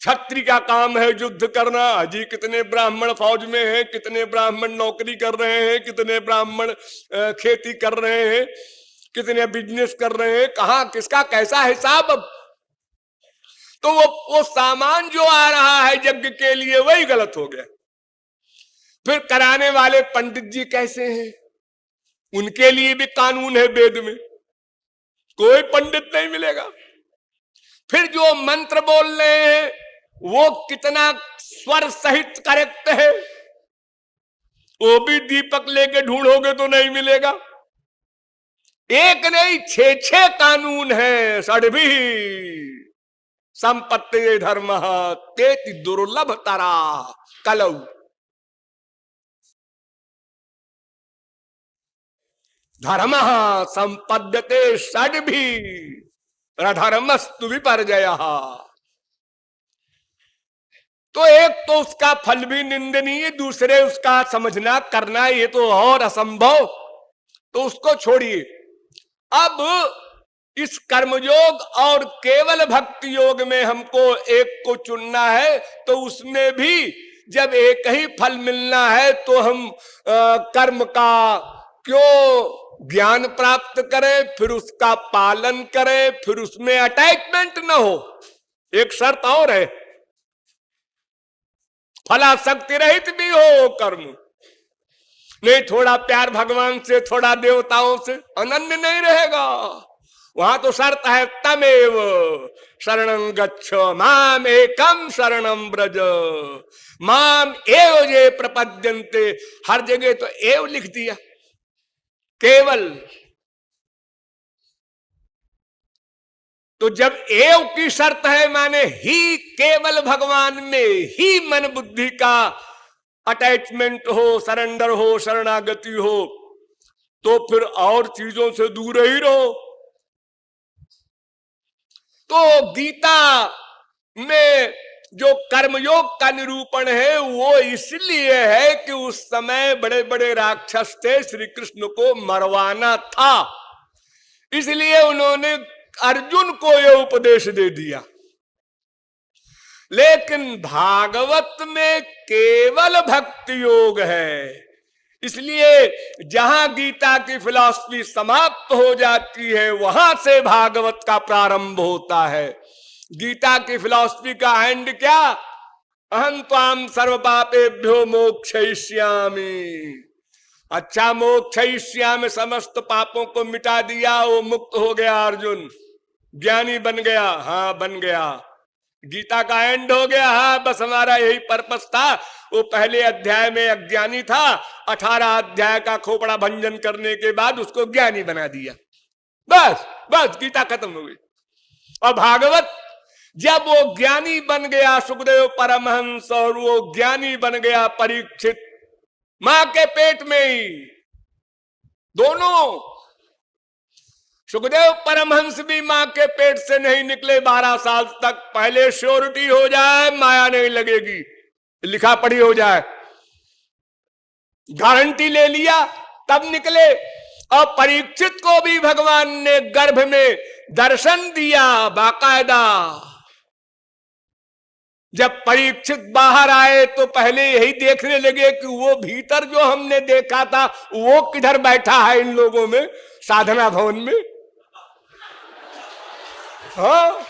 क्षत्रिय का काम है युद्ध करना। अजी कितने ब्राह्मण फौज में हैं, कितने ब्राह्मण नौकरी कर रहे हैं, कितने ब्राह्मण खेती कर रहे हैं, कितने बिजनेस कर रहे हैं, कहां किसका कैसा हिसाब। अब तो वो सामान जो आ रहा है यज्ञ के लिए वही गलत हो गया। फिर कराने वाले पंडित जी कैसे हैं, उनके लिए भी कानून है वेद में, कोई पंडित नहीं मिलेगा। फिर जो मंत्र बोल रहे हैं वो कितना स्वर सहित करेक्ट है, वो भी दीपक लेके ढूंढोगे तो नहीं मिलेगा। एक नहीं 6 कानून है। षड्भी संपत्ति धर्म तेति दुर्लभ तारा कलौ। धर्म संपद्यते षड्भी रधर्मस्तु विपर्जयः। तो एक तो उसका फल भी निंदनीय, दूसरे उसका समझना करना ये तो और असंभव, तो उसको छोड़िए। अब इस कर्मयोग और केवल भक्ति योग में हमको एक को चुनना है, तो उसमें भी जब एक ही फल मिलना है तो हम कर्म का क्यों ज्ञान प्राप्त करें, फिर उसका पालन करें, फिर उसमें अटैचमेंट न हो। एक शर्त और है, फलासक्ति रहित भी हो कर्म, नहीं थोड़ा प्यार भगवान से, थोड़ा देवताओं से, अनन्य नहीं रहेगा। वहां तो शर्त है तमेव शरणं गच्छ माम एकम शरणं ब्रज माम एव ये प्रपद्यन्ते। हर जगह तो एव लिख दिया, केवल। तो जब एव की शर्त है, माने ही केवल भगवान में ही मन बुद्धि का अटैचमेंट हो, सरेंडर हो, शरणागति हो, तो फिर और चीजों से दूर ही रहो। तो गीता में जो कर्मयोग का निरूपण है वो इसलिए है कि उस समय बड़े बड़े राक्षस थे, श्री कृष्ण को मरवाना था, इसलिए उन्होंने अर्जुन को यह उपदेश दे दिया। लेकिन भागवत में केवल भक्ति योग है, इसलिए जहां गीता की फिलॉसफी समाप्त हो जाती है वहां से भागवत का प्रारंभ होता है। गीता की फिलॉसफी का एंड क्या? अहं त्वाम सर्व पापेभ्यो मोक्षयिष्यामि। अच्छा, मोक्षयिष्यामि, समस्त पापों को मिटा दिया, वो मुक्त हो गया अर्जुन, ज्ञानी बन गया। हाँ बन गया, गीता का एंड हो गया। हाँ बस हमारा यही पर्पस था। वो पहले अध्याय में अज्ञानी था, 18 अध्याय का खोपड़ा भंजन करने के बाद उसको ज्ञानी बना दिया, बस बस गीता खत्म हो गई। और भागवत जब वो ज्ञानी बन गया सुखदेव परमहंस, और वो ज्ञानी बन गया परीक्षित, मां के पेट में ही दोनों। सुखदेव परमहंस भी मां के पेट से नहीं निकले 12 साल तक, पहले श्योरिटी हो जाए माया नहीं लगेगी, लिखा पढ़ी हो जाए, गारंटी ले लिया तब निकले। और परीक्षित को भी भगवान ने गर्भ में दर्शन दिया बाकायदा। जब परीक्षित बाहर आए तो पहले यही देखने लगे कि वो भीतर जो हमने देखा था वो किधर बैठा है इन लोगों में, साधना भवन में। हाँ,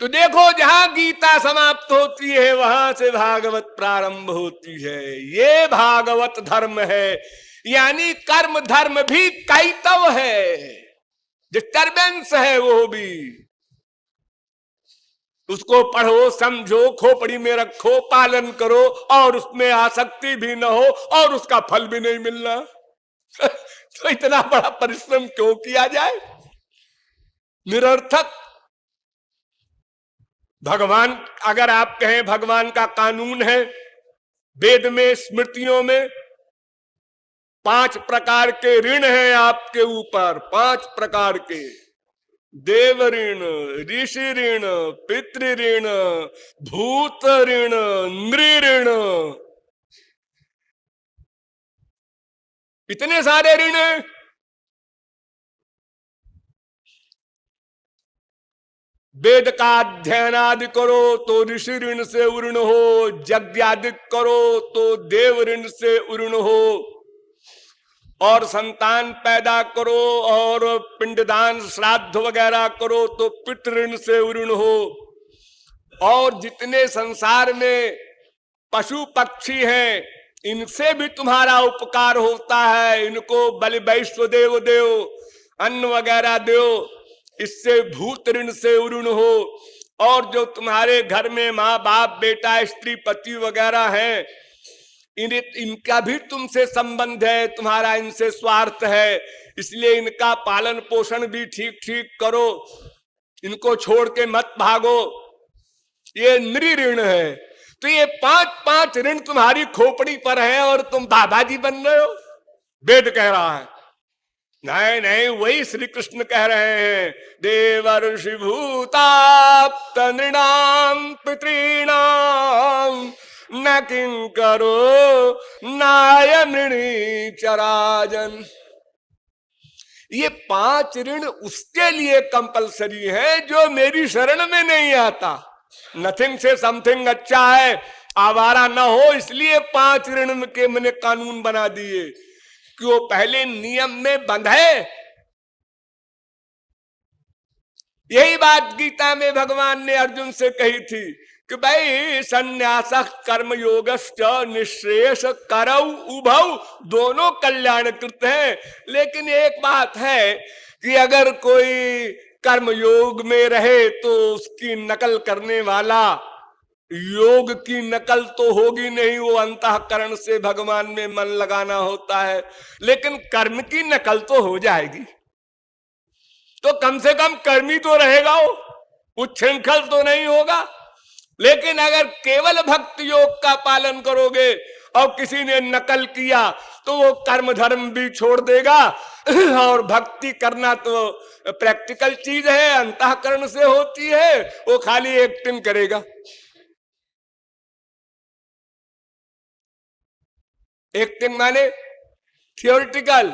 तो देखो जहां गीता समाप्त होती है वहां से भागवत प्रारंभ होती है। ये भागवत धर्म है, यानी कर्म धर्म भी कैतव है, डिस्टर्बेंस है वो भी। उसको पढ़ो, समझो, खोपड़ी में रखो, पालन करो, और उसमें आसक्ति भी न हो और उसका फल भी नहीं मिलना। तो इतना बड़ा परिश्रम क्यों किया जाए, निरर्थक। भगवान, अगर आप कहें भगवान का कानून है, वेद में स्मृतियों में 5 प्रकार के ऋण हैं आपके ऊपर, 5 प्रकार के, देव ऋण, ऋषि ऋण, पितृ ऋण, भूत ऋण, नृ ऋण, इतने सारे ऋण हैं। वेद का अध्ययन आदि करो तो ऋषि ऋण से उऋण हो, यज्ञ आदि करो तो देव ऋण से उऋण हो, और संतान पैदा करो और पिंडदान श्राद्ध वगैरह करो तो पितृ ऋण से उऋण हो, और जितने संसार में पशु पक्षी हैं इनसे भी तुम्हारा उपकार होता है, इनको बलि वैश्व देव दो, अन्न वगैरह दो, इससे भूत ऋण से उऋण हो। और जो तुम्हारे घर में माँ बाप बेटा स्त्री पति वगैरह हैं, इनका भी तुमसे संबंध है, तुम्हारा इनसे स्वार्थ है, इसलिए इनका पालन पोषण भी ठीक ठीक करो, इनको छोड़ के मत भागो, ये नृ ऋण है। तो ये 5 ऋण तुम्हारी खोपड़ी पर है और तुम बाबा जी बन रहे हो, वेद कह रहा है। नहीं नहीं, वही श्री कृष्ण कह रहे हैं, देवर्षि भूताप्त नृणाम पितॄणाम न किंकरो नाय नृणी चराजन। ये 5 ऋण उसके लिए कंपलसरी है जो मेरी शरण में नहीं आता। नथिंग से समथिंग अच्छा है, आवारा ना हो, इसलिए 5 ऋण के मैंने कानून बना दिए कि वो पहले नियम में बंधे। यही बात गीता में भगवान ने अर्जुन से कही थी कि भाई संन्यास कर्म योगश्च निःश्रेयस करौ उभौ, दोनों कल्याणकृत हैं। लेकिन एक बात है कि अगर कोई कर्म योग में रहे तो उसकी नकल करने वाला योग की नकल तो होगी नहीं, वो अंतःकरण से भगवान में मन लगाना होता है। लेकिन कर्म की नकल तो हो जाएगी, तो कम से कम कर्मी तो रहेगा, वो उच्छृंखल तो नहीं होगा। लेकिन अगर केवल भक्त योग का पालन करोगे और किसी ने नकल किया तो वो कर्म धर्म भी छोड़ देगा। और भक्ति करना तो प्रैक्टिकल चीज है, अंतःकरण से होती है, वो खाली एक्टिंग करेगा। एक्टिंग माने थियोरिटिकल।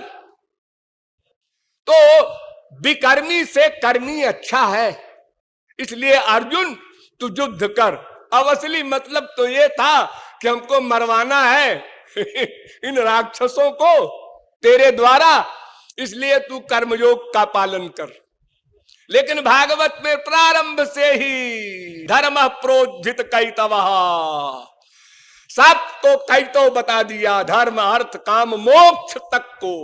तो विकर्मी से कर्मी अच्छा है, इसलिए अर्जुन तू युद्ध कर। अब असली मतलब तो ये था कि हमको मरवाना है इन राक्षसों को तेरे द्वारा, इसलिए तू कर्मयोग का पालन कर। लेकिन भागवत में प्रारंभ से ही धर्म प्रोज्झित कैतवः, सबको कैतो बता दिया, धर्म अर्थ काम मोक्ष तक को।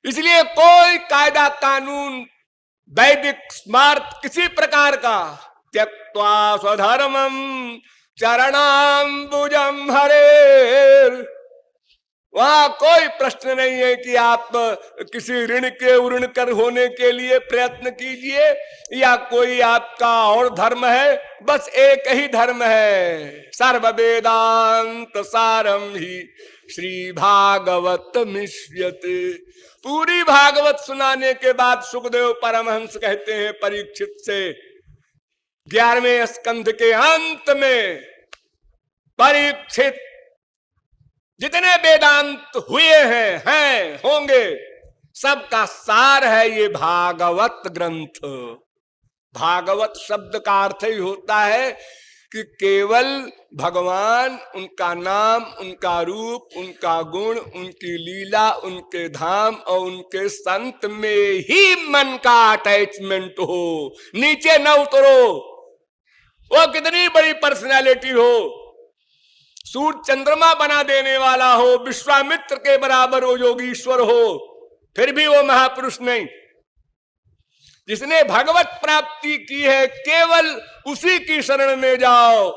इसलिए कोई कायदा कानून वैदिक स्मार्ट किसी प्रकार का त्यक्त्वा स्वधर्मम चरणाम्बुजम हरे, वहां कोई प्रश्न नहीं है कि आप किसी ऋण के उऋण कर होने के लिए प्रयत्न कीजिए या कोई आपका और धर्म है। बस एक ही धर्म है, सर्व वेदांत सारम ही श्री भागवत मिष्यते। पूरी भागवत सुनाने के बाद सुखदेव परमहंस कहते हैं परीक्षित से, 11वें स्कंध के अंत में, परीक्षित जितने वेदांत हुए हैं होंगे, सबका सार है ये भागवत ग्रंथ। भागवत शब्द का अर्थ ही होता है कि केवल भगवान, उनका नाम, उनका रूप, उनका गुण, उनकी लीला, उनके धाम और उनके संत में ही मन का अटैचमेंट हो, नीचे न उतरो। वो कितनी बड़ी पर्सनालिटी हो, सूर्य चंद्रमा बना देने वाला हो, विश्वामित्र के बराबर वो योगीश्वर हो, फिर भी वो महापुरुष नहीं। जिसने भगवत प्राप्ति की है केवल उसी की शरण में जाओ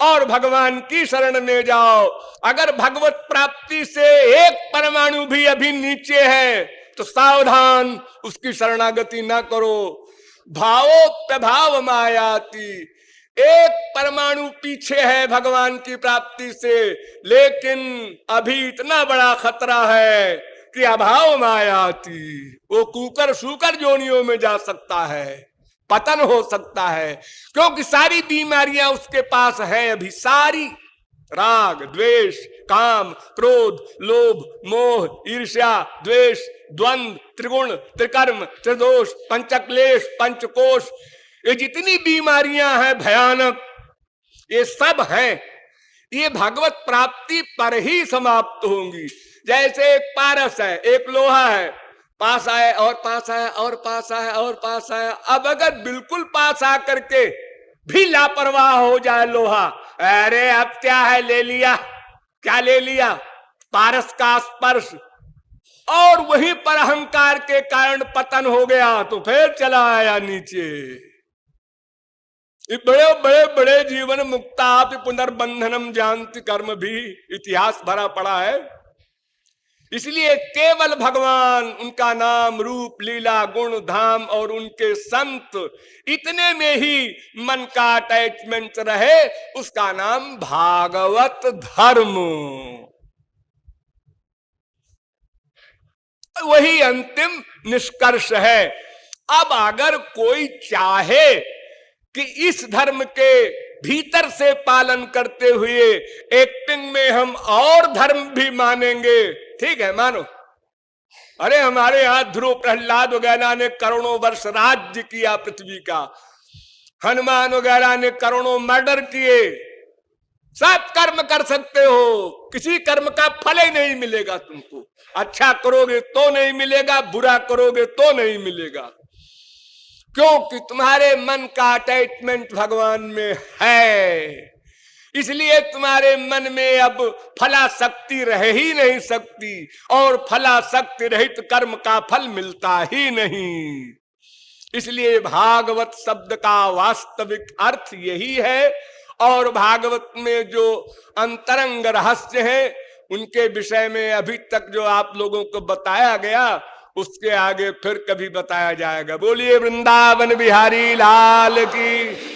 और भगवान की शरण में जाओ। अगर भगवत प्राप्ति से एक परमाणु भी अभी नीचे है तो सावधान, उसकी शरणागति ना करो। भावो प्रभाव मायाति, एक परमाणु पीछे है भगवान की प्राप्ति से, लेकिन अभी इतना बड़ा खतरा है कि अभाव मायाति, वो कुकर सूकर जोनियों में जा सकता है, पतन हो सकता है, क्योंकि सारी बीमारियां उसके पास है अभी, सारी राग द्वेष काम क्रोध लोभ मोह ईर्ष्या द्वेष द्वंद्व त्रिगुण त्रिकर्म त्रिदोष पंचक्लेश पंचकोश, ये जितनी बीमारियां हैं भयानक, ये सब हैं, ये भगवत प्राप्ति पर ही समाप्त होंगी। जैसे एक पारस है, एक लोहा है, पास आए और पास आया और पास आया और पास आया। अब अगर बिल्कुल पास आकर के भी लापरवाह हो जाए लोहा, अरे अब क्या है, ले लिया, क्या ले लिया, पारस का स्पर्श, और वहीं पर अहंकार के कारण पतन हो गया तो फिर चला आया नीचे। बड़े बड़े बड़े जीवन मुक्ता पुनर्बंधनम जानति कर्म भी इतिहास भरा पड़ा है। इसलिए केवल भगवान, उनका नाम रूप लीला गुण धाम और उनके संत, इतने में ही मन का अटैचमेंट रहे, उसका नाम भागवत धर्म। वही अंतिम निष्कर्ष है। अब अगर कोई चाहे कि इस धर्म के भीतर से पालन करते हुए एक्टिंग में हम और धर्म भी मानेंगे, ठीक है, मानो। अरे हमारे यहां ध्रुव प्रहलाद वगैरह ने करोड़ों वर्ष राज्य किया पृथ्वी का, हनुमान वगैरह ने करोड़ों मर्डर किए, सब कर्म कर सकते हो, किसी कर्म का फल ही नहीं मिलेगा तुमको। अच्छा करोगे तो नहीं मिलेगा, बुरा करोगे तो नहीं मिलेगा, क्योंकि तुम्हारे मन का अटैचमेंट भगवान में है। इसलिए तुम्हारे मन में अब फलाशक्ति रह ही नहीं सकती, और फलाशक्ति रहित कर्म का फल मिलता ही नहीं। इसलिए भागवत शब्द का वास्तविक अर्थ यही है, और भागवत में जो अंतरंग रहस्य हैं उनके विषय में अभी तक जो आप लोगों को बताया गया, उसके आगे फिर कभी बताया जाएगा। बोलिए वृंदावन बिहारी लाल की।